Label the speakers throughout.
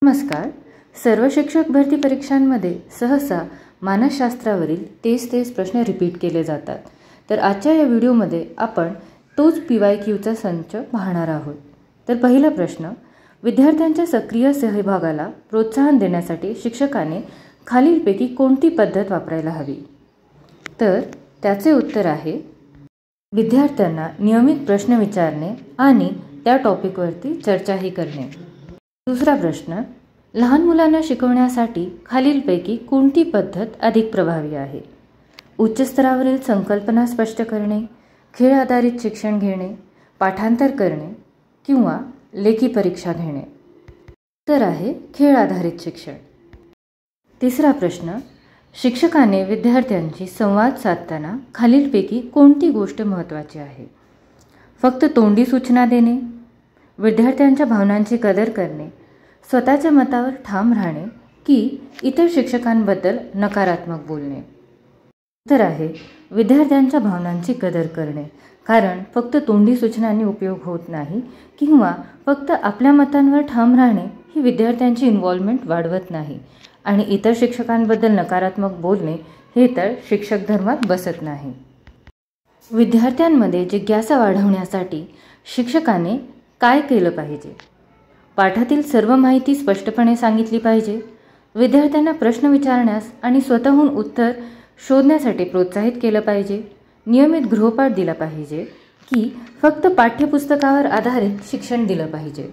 Speaker 1: नमस्कार. सर्व शिक्षक भरती परीक्षांमध्ये सहसा मानसशास्त्रावरील तेच प्रश्न रिपीट केले जातात. तर आजच्या या व्हिडिओमध्ये आपण तोच PYQचा संच पाहणार आहोत. तर पहिला प्रश्न, विद्यार्थ्यांच्या सक्रिय सहभागाला प्रोत्साहन देण्यासाठी शिक्षकाने खालीलपैकी कोणती पद्धत वापरायला हवी? तर त्याचे उत्तर आहे विद्यार्थ्यांना नियमित प्रश्न विचारणे आणि त्या टॉपिकवरती चर्चाही करणे. दुसरा प्रश्न, लहान मुलांना शिकवण्यासाठी खालीलपैकी कोणती पद्धत अधिक प्रभावी आहे? उच्च स्तरावरील संकल्पना स्पष्ट करणे, खेळ आधारित शिक्षण घेणे, पाठांतर करणे किंवा लेखी परीक्षा घेणे. तर आहे खेळ आधारित शिक्षण. तिसरा प्रश्न, शिक्षकाने विद्यार्थ्यांशी संवाद साधताना खालीलपैकी कोणती गोष्ट महत्त्वाची आहे? फक्त तोंडी सूचना देणे, विद्यार्थ्यांच्या भावनांची कदर करणे, स्वतःच्या मतावर ठाम राहणे की इतर शिक्षकांबद्दल नकारात्मक बोलणे. तर आहे विद्यार्थ्यांच्या भावनांची कदर करणे, कारण फक्त तोंडी सूचनांनी उपयोग होत नाही किंवा फक्त आपल्या मतांवर ठाम राहणे ही विद्यार्थ्यांची इन्व्हॉल्वमेंट वाढवत नाही आणि इतर शिक्षकांबद्दल नकारात्मक बोलणे हे तर शिक्षक धर्मात बसत नाही. विद्यार्थ्यांमध्ये जिज्ञासा वाढवण्यासाठी शिक्षकाने काय केलं पाहिजे? पाठातील सर्व माहिती स्पष्टपणे सांगितली पाहिजे. विद्यार्थ्यांना प्रश्न विचारण्यास आणि स्वतःहून उत्तर शोधण्यासाठी प्रोत्साहित केलं पाहिजे. नियमित गृहपाठ दिला पाहिजे की फक्त पाठ्यपुस्तकावर आधारित शिक्षण दिलं पाहिजे.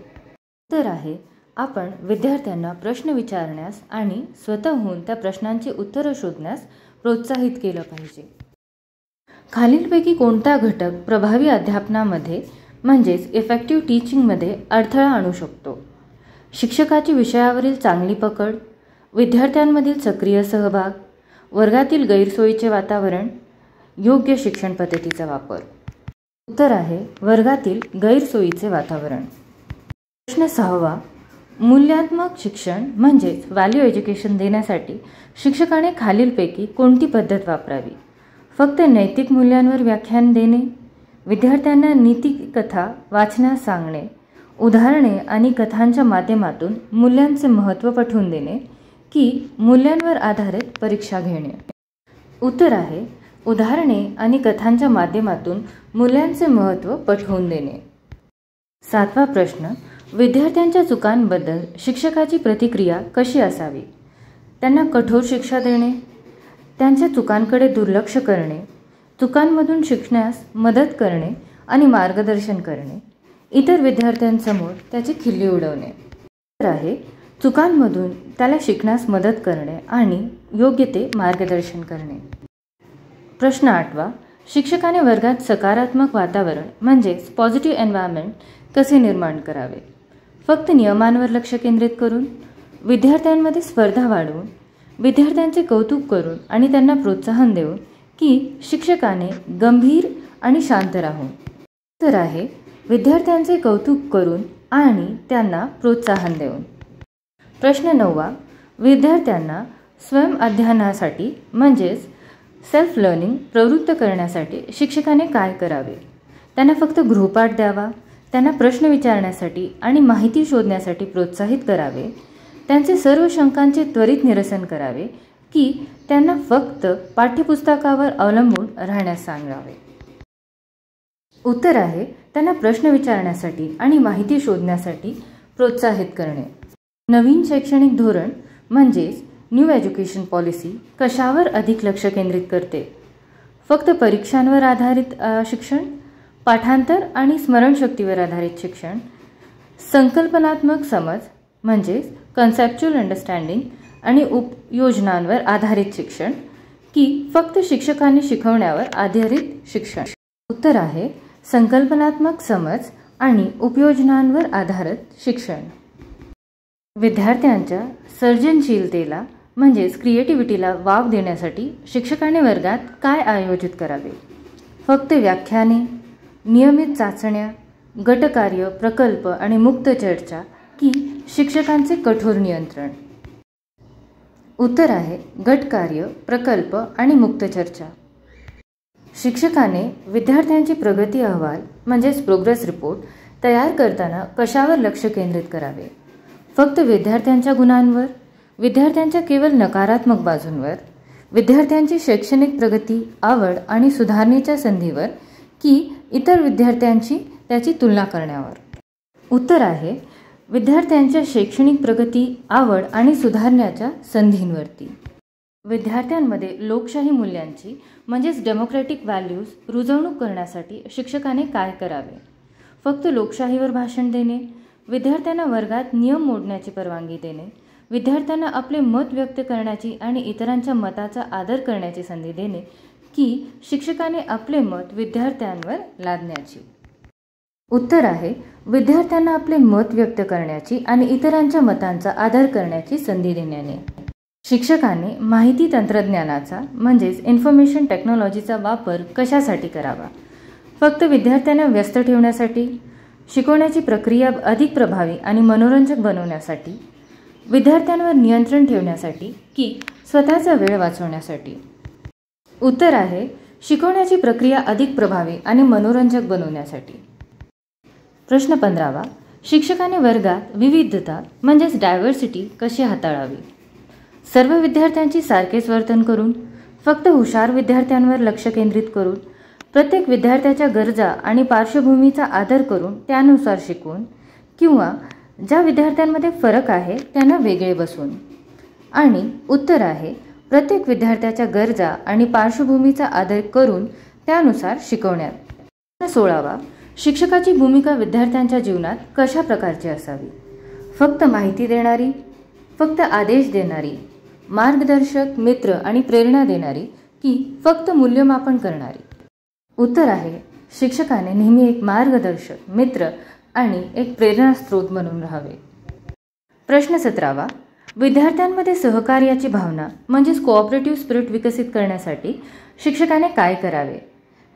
Speaker 1: तर आहे आपण विद्यार्थ्यांना प्रश्न विचारण्यास आणि स्वतःहून त्या प्रश्नांची उत्तरं शोधण्यास प्रोत्साहित केलं पाहिजे. खालीलपैकी कोणता घटक प्रभावी अध्यापनामध्ये म्हणजेच इफेक्टिव्ह टीचिंगमध्ये अडथळा आणू शकतो? शिक्षकाची विषयावरील चांगली पकड, विद्यार्थ्यांमधील सक्रिय सहभाग, वर्गातील गैरसोयीचे वातावरण, योग्य शिक्षण पद्धतीचा वापर. उत्तर आहे वर्गातील गैरसोयीचे वातावरण. प्रश्न 6, मूल्यात्मक शिक्षण म्हणजेच व्हॅल्यू एज्युकेशन देण्यासाठी शिक्षकाने खालीलपैकी कोणती पद्धत वापरावी? फक्त नैतिक मूल्यांवर व्याख्यान देणे, विद्यार्थ्यांना नीतिकथा वाचण्यास सांगणे, उदाहरणे आणि कथांच्या माध्यमातून मूल्यांचे महत्त्व पटवून देणे की मूल्यांवर आधारित परीक्षा घेणे. उत्तर आहे उदाहरणे आणि कथांच्या माध्यमातून मूल्यांचे महत्त्व पटवून देणे. 7वा प्रश्न, विद्यार्थ्यांच्या चुकांबद्दल शिक्षकाची प्रतिक्रिया कशी असावी? त्यांना कठोर शिक्षा देणे, त्यांच्या चुकांकडे दुर्लक्ष करणे, चुकांमधून शिकण्यास मदत करणे आणि मार्गदर्शन करणे, इतर विद्यार्थ्यांसमोर त्याची खिल्ली उडवणे. तर आहे चुकांमधून त्याला शिकण्यास मदत करणे आणि योग्य ते मार्गदर्शन करणे. प्रश्न 8वा, शिक्षकाने वर्गात सकारात्मक वातावरण म्हणजेच पॉझिटिव्ह एन्व्हायरमेंट कसे निर्माण करावे? फक्त नियमांवर लक्ष केंद्रित करून, विद्यार्थ्यांमध्ये स्पर्धा वाढवून, विद्यार्थ्यांचे कौतुक करून आणि त्यांना प्रोत्साहन देऊन की शिक्षकाने गंभीर आणि शांत राहून? तर आहे विद्यार्थ्यांचे कौतुक करून आणि त्यांना प्रोत्साहन देऊन. प्रश्न 9वा, विद्यार्थ्यांना स्वयंअध्ययनासाठी म्हणजेच सेल्फ लर्निंग प्रवृत्त करण्यासाठी शिक्षकाने काय करावे? त्यांना फक्त गृहपाठ द्यावा, त्यांना प्रश्न विचारण्यासाठी आणि माहिती शोधण्यासाठी प्रोत्साहित करावे, त्यांचे सर्व शंकांचे त्वरित निरसन करावे की त्यांना फक्त पाठ्यपुस्तकावर अवलंबून राहण्यास सांगावे? उत्तर आहे त्यांना प्रश्न विचारण्यासाठी आणि माहिती शोधण्यासाठी प्रोत्साहित करणे. नवीन शैक्षणिक धोरण म्हणजेच न्यू एज्युकेशन पॉलिसी कशावर अधिक लक्ष केंद्रित करते? फक्त परीक्षांवर आधारित शिक्षण, पाठांतर आणि स्मरणशक्तीवर आधारित शिक्षण, संकल्पनात्मक समज म्हणजेच कन्सेप्च्युअल अंडरस्टँडिंग आणि उपयोजनांवर आधारित शिक्षण की फक्त शिक्षकांनी शिकवण्यावर आधारित शिक्षण? उत्तर आहे संकल्पनात्मक समज आणि उपयोजनांवर आधारित शिक्षण. विद्यार्थ्यांच्या सर्जनशीलतेला म्हणजेच क्रिएटिव्हिटीला वाव देण्यासाठी शिक्षकाने वर्गात काय आयोजित करावे? फक्त व्याख्याने, नियमित चाचण्या, गटकार्य, प्रकल्प आणि मुक्त चर्चा की शिक्षकांचे कठोर नियंत्रण? उत्तर आहे गटकार्य, प्रकल्प आणि मुक्त चर्चा. शिक्षकाने विद्यार्थ्यांची प्रगती अहवाल म्हणजेच प्रोग्रेस रिपोर्ट तयार करताना कशावर लक्ष केंद्रित करावे? फक्त विद्यार्थ्यांच्या गुणांवर, विद्यार्थ्यांच्या केवळ नकारात्मक बाजूंवर, विद्यार्थ्यांची शैक्षणिक प्रगती, आवड आणि सुधारणेच्या संधीवर, की इतर विद्यार्थ्यांची त्याची तुलना करण्यावर? उत्तर आहे विद्यार्थ्यांच्या शैक्षणिक प्रगती, आवड आणि सुधारण्याच्या संधींवरती. विद्यार्थ्यांमध्ये लोकशाही मूल्यांची म्हणजेच डेमोक्रॅटिक व्हॅल्यूज रुजवणूक करण्यासाठी शिक्षकाने काय करावे? फक्त लोकशाहीवर भाषण देणे, विद्यार्थ्यांना वर्गात नियम मोडण्याची परवानगी देणे, विद्यार्थ्यांना आपले मत व्यक्त करण्याची आणि इतरांच्या मताचा आदर करण्याची संधी देणे, की शिक्षकाने आपले मत विद्यार्थ्यांवर लादण्याची? उत्तर आहे विद्यार्थ्यांना आपले मत व्यक्त करण्याची आणि इतरांच्या मतांचा आदर करण्याची संधी देण्याने. शिक्षकाने माहिती तंत्रज्ञानाचा म्हणजेच इन्फॉर्मेशन टेक्नॉलॉजीचा वापर कशासाठी करावा? फक्त विद्यार्थ्यांना व्यस्त ठेवण्यासाठी, शिकवण्याची प्रक्रिया अधिक प्रभावी आणि मनोरंजक बनवण्यासाठी, विद्यार्थ्यांवर नियंत्रण ठेवण्यासाठी, की स्वतःचा वेळ वाचवण्यासाठी? उत्तर आहे शिकवण्याची प्रक्रिया अधिक प्रभावी आणि मनोरंजक बनवण्यासाठी. प्रश्न 15वा. शिक्षकाने वर्गात विविधता म्हणजेच डायव्हर्सिटी कशी हाताळावी? सर्व विद्यार्थ्यांची सारखेच वर्तन करून, फक्त हुशार विद्यार्थ्यांवर लक्ष केंद्रित करून, प्रत्येक विद्यार्थ्याच्या गरजा आणि पार्श्वभूमीचा आदर करून त्यानुसार शिकवून, किंवा ज्या विद्यार्थ्यांमध्ये फरक आहे त्यांना वेगळे बसवून? आणि उत्तर आहे प्रत्येक विद्यार्थ्याच्या गरजा आणि पार्श्वभूमीचा आदर करून त्यानुसार शिकवण्यात. प्रश्न 16वा. शिक्षकाची भूमिका विद्यार्थ्यांच्या जीवनात कशा प्रकारची असावी? फक्त माहिती देणारी, फक्त आदेश देणारी, मार्गदर्शक, मित्र आणि प्रेरणा देणारी, की फक्त मूल्यमापन करणारी? उत्तर आहे शिक्षकाने नेहमी एक मार्गदर्शक, मित्र आणि एक प्रेरणा स्रोत म्हणून राहावे. प्रश्न 17वा. विद्यार्थ्यांमध्ये सहकार्याची भावना म्हणजेच कोऑपरेटिव्ह स्पिरिट विकसित करण्यासाठी शिक्षकाने काय करावे?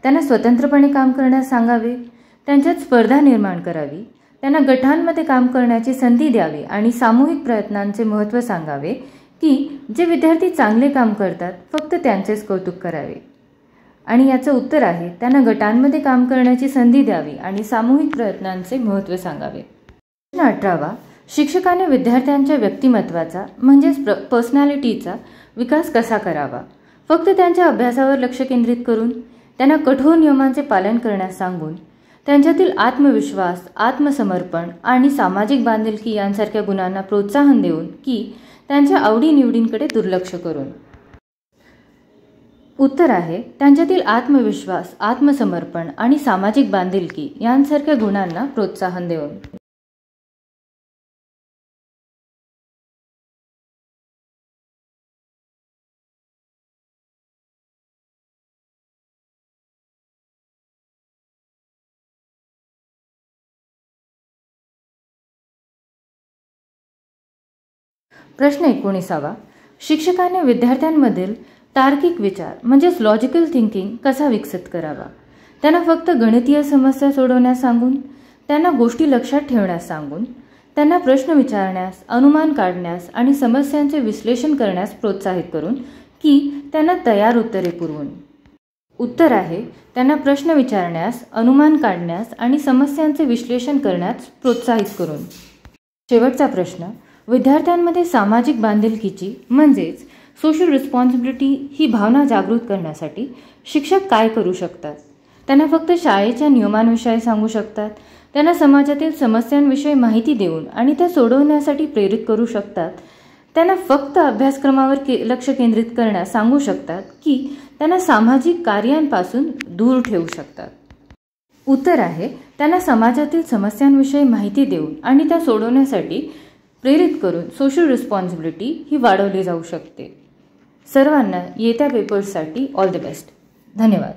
Speaker 1: त्यांना स्वतंत्रपणे काम करण्यास सांगावे, त्यांच्यात स्पर्धा निर्माण करावी, त्यांना गटांमध्ये काम करण्याची संधी द्यावी आणि सामूहिक प्रयत्नांचे महत्त्व सांगावे, की जे विद्यार्थी चांगले काम करतात फक्त त्यांचेच कौतुक करावे? आणि याचं उत्तर आहे त्यांना गटांमध्ये काम करण्याची संधी द्यावी आणि सामूहिक प्रयत्नांचे महत्त्व सांगावे. प्रश्न 18वा. शिक्षकाने विद्यार्थ्यांच्या व्यक्तिमत्वाचा म्हणजेच पर्सनॅलिटीचा विकास कसा करावा? फक्त त्यांच्या अभ्यासावर लक्ष केंद्रित करून, त्यांना कठोर नियमांचे पालन करण्यास सांगून, त्यांच्यातील आत्मविश्वास, आत्मसमर्पण आणि सामाजिक बांधिलकी यांसारख्या गुणांना प्रोत्साहन देऊन, की त्यांच्या आवडीनिवडींकडे दुर्लक्ष करून? उत्तर आहे त्यांच्यातील आत्मविश्वास, आत्मसमर्पण आणि सामाजिक बांधिलकी यांसारख्या गुणांना प्रोत्साहन देऊन. प्रश्न 19वा. शिक्षकाने विद्यार्थ्यांमधील तार्किक विचार म्हणजेच लॉजिकल थिंकिंग कसा विकसित करावा? त्यांना फक्त गणितीय समस्या सोडवण्यास सांगून, त्यांना गोष्टी लक्षात ठेवण्यास सांगून, त्यांना प्रश्न विचारण्यास, अनुमान काढण्यास आणि समस्यांचे विश्लेषण करण्यास प्रोत्साहित करून, की त्यांना तयार उत्तरे पुरवून? उत्तर आहे त्यांना प्रश्न विचारण्यास, अनुमान काढण्यास आणि समस्यांचे विश्लेषण करण्यास प्रोत्साहित करून. शेवटचा प्रश्न. विद्यार्थ्यांमध्ये सामाजिक बांधिलकीची म्हणजेच सोशल रिस्पॉन्सिबिलिटी ही भावना जागृत करण्यासाठी शिक्षक काय करू शकतात? त्यांना फक्त शाळेच्या नियमांविषयी सांगू शकतात, त्यांना समाजातील समस्यांविषयी माहिती देऊन आणि त्या सोडवण्यासाठी प्रेरित करू शकतात, त्यांना फक्त अभ्यासक्रमावर लक्ष केंद्रित करण्यास सांगू शकतात, की त्यांना सामाजिक कार्यांपासून दूर ठेवू शकतात? उत्तर आहे त्यांना समाजातील समस्यांविषयी माहिती देऊन आणि त्या सोडवण्यासाठी प्रेरित करून सोशल रिस्पॉन्सिबिलिटी ही वाढवली जाऊ शकते. सर्वांना येत्या पेपर्ससाठी ऑल द बेस्ट. धन्यवाद.